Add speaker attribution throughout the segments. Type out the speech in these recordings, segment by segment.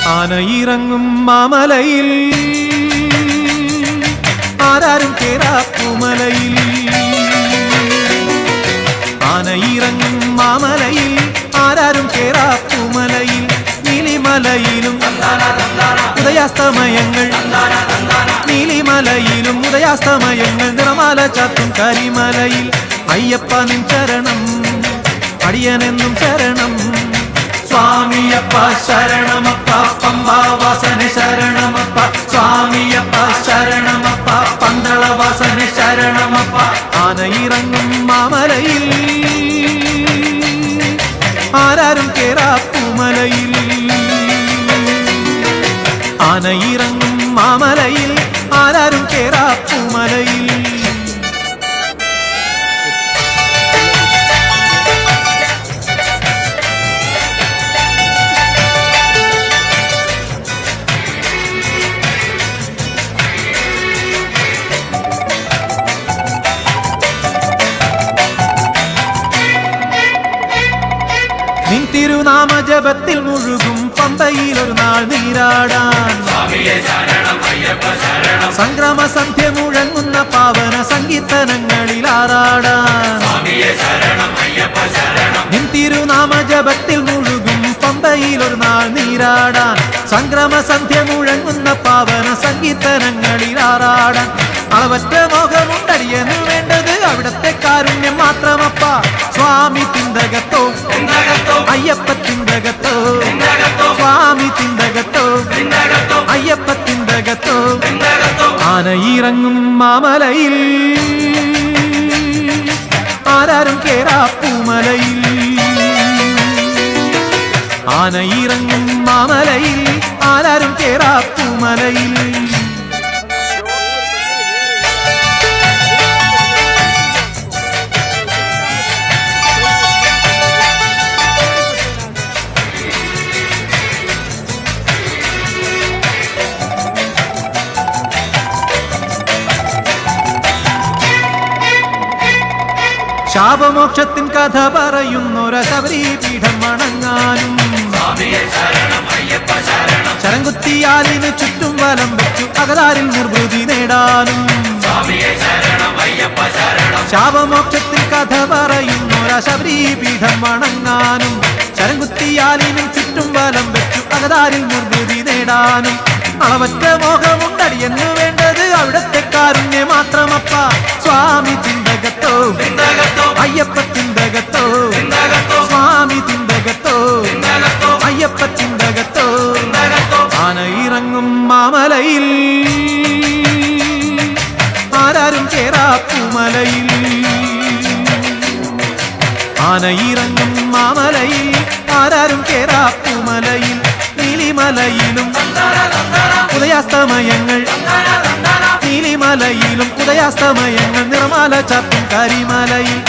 Speaker 1: ആനയിറങ്ങും മാമലയിൽ ആരാരും കേറാപ്പുമലയിൽ ആനയിറങ്ങും മാമലയിൽ ആരാരും കേറാപ്പുമലയിൽ നീലിമലയിലും ഉദയാസ്തമയങ്ങൾ നീലിമലയിലും ഉദയാസ്തമയങ്ങൾ നിറമാല ചാത്തും കരിമലയിൽ അയ്യപ്പ നിൻ ശരണം അടിയനെന്നും ശരണം സ്വാമിയപ്പ ശരണമപ്പ പമ്പാവാസനെ ശരണമപ്പ സ്വാമിയപ്പ ശരണമപ്പ പന്തളവാസനെ ശരണമപ്പ ആനയിറങ്ങും മാമലയിൽ ആരാരും കേറാപ്പുമലയിൽ ആനയിറങ്ങും മാമലയിൽ ആരാരും കേറാപ്പുമലയിൽ നിൻ തിരുനാമജപത്തിൽ മുഴുകും പമ്പയിൽ ഒരു നാൾ നീരാടാൻ സംക്രമസന്ധ്യ മുഴങ്ങുന്ന പാവന സംഗീതനങ്ങളിൽ ആറാടാൻ നിൻ തിരുനാമജപത്തിൽ മുഴുകും പമ്പയിൽ ഒരു നാൾ നീരാടാൻ സംക്രമസന്ധ്യ മുഴങ്ങുന്ന പാവന സംഗീതനങ്ങളിൽ ആറാടാൻ അളവറ്റ മോഹമുണ്ടടിയനു വേണ്ടത് അവിടത്തെ കാരുണ്യം മാത്രമപ്പ സ്വാമി തിന്തകത്തോ അയ്യപ്പ തിന്തകത്തോ സ്വാമി തിന്തകത്തോ അയ്യപ്പ തിന്തകത്തോ ആനയിറങ്ങും മാമലയിൽ ആരാരും കേറാപ്പുമലയിൽ ആനയിറങ്ങും മാമലയിൽ ആരാരും കേറാപ്പുമലയിൽ ശാപമോക്ഷത്തിൻ കഥ പറയുന്നൊര ശബരിപീഠം വണങ്ങാനും ശരംകുത്തിയാലിന് ചുറ്റും വലം വെച്ചു അകതാരിൽ നിർവൃതി നേടാനും ശാപമോക്ഷത്തിൻ കഥ പറയുന്നൊര ശബരിപീഠം വണങ്ങാനും ശരംകുത്തിയാലിന് ചുറ്റും വലം വെച്ചു അകതാരിൽ നിർവൃതി നേടാനും അളവറ്റ മോഹമുണ്ടടിയെന്നു വേണ്ടത് അവിടത്തെ കാരുണ്യ മാത്രമപ്പ സ്വാമി തിന്തകത്തോ അയ്യപ്പ തിന്തകത്തോ സ്വാമി തിന്തകത്തോ അയ്യപ്പ തിന്തകത്തോ ആനയിറങ്ങും മാമലയിൽ ആരാരും കേറാപ്പുമലയിൽ ആനയിറങ്ങും മാമലയിൽ ആരാരും കേറാപ്പുമലയിൽ നീലിമലയിലും ഉദയാസ്തമയങ്ങൾ നീലിമലയിലും ഉദയാസ്തമയങ്ങൾ നിറമാല ചാത്തും കരിമലയിൽ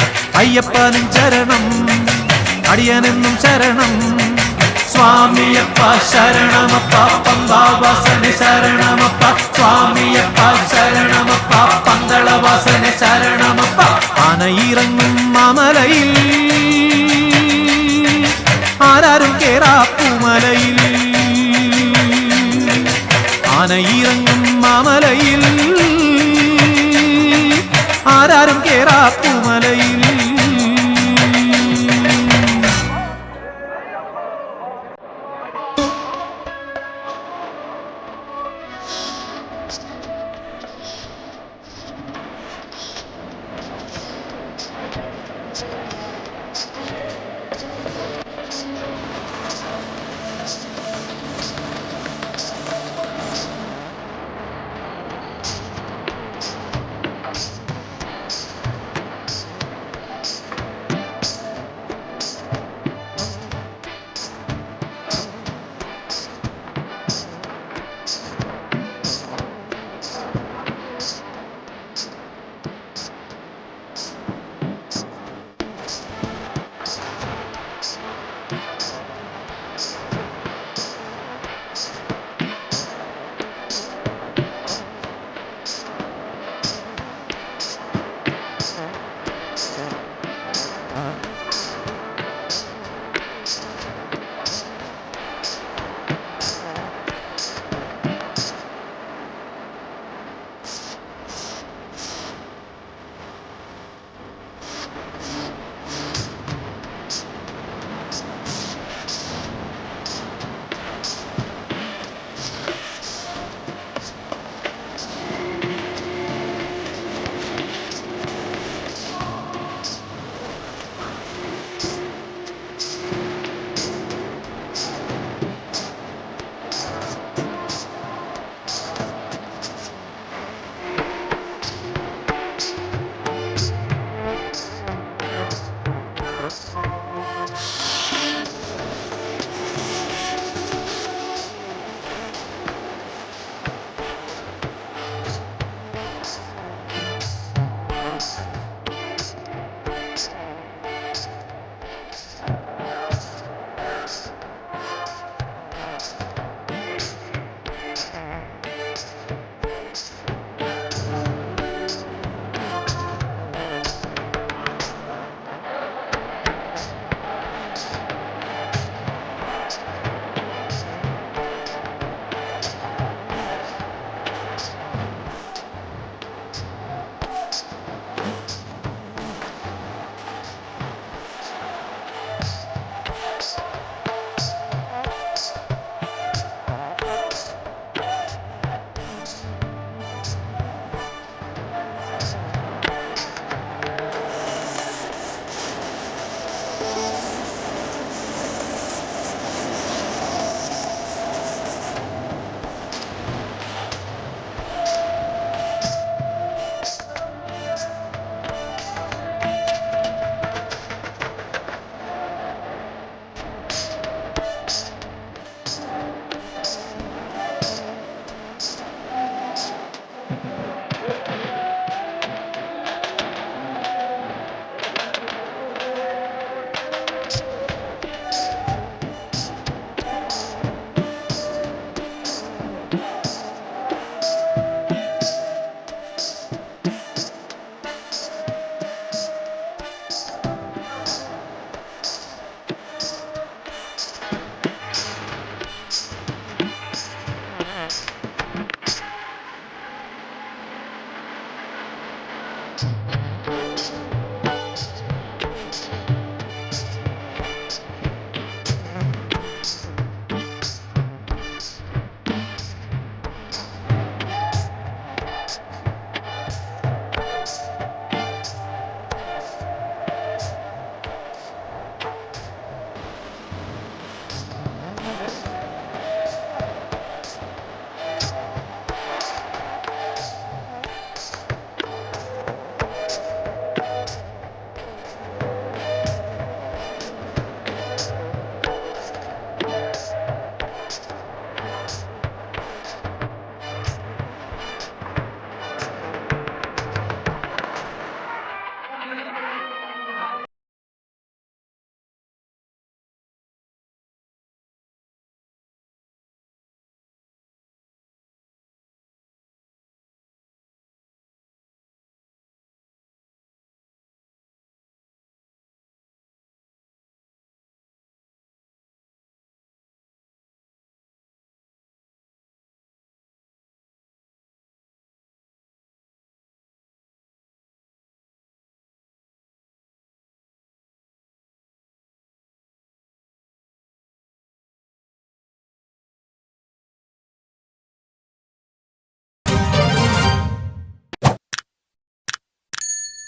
Speaker 1: അയ്യപ്പ നിൻ ശരണം അടിയനെന്നും ശരണം സ്വാമിയപ്പ ശരണമപ്പ പമ്പാവാസനെ ശരണമപ്പ സ്വാമിയപ്പ ശരണമപ്പ പന്തളവാസനെ ശരണമപ്പ ആനയിറങ്ങും മാമലയിൽ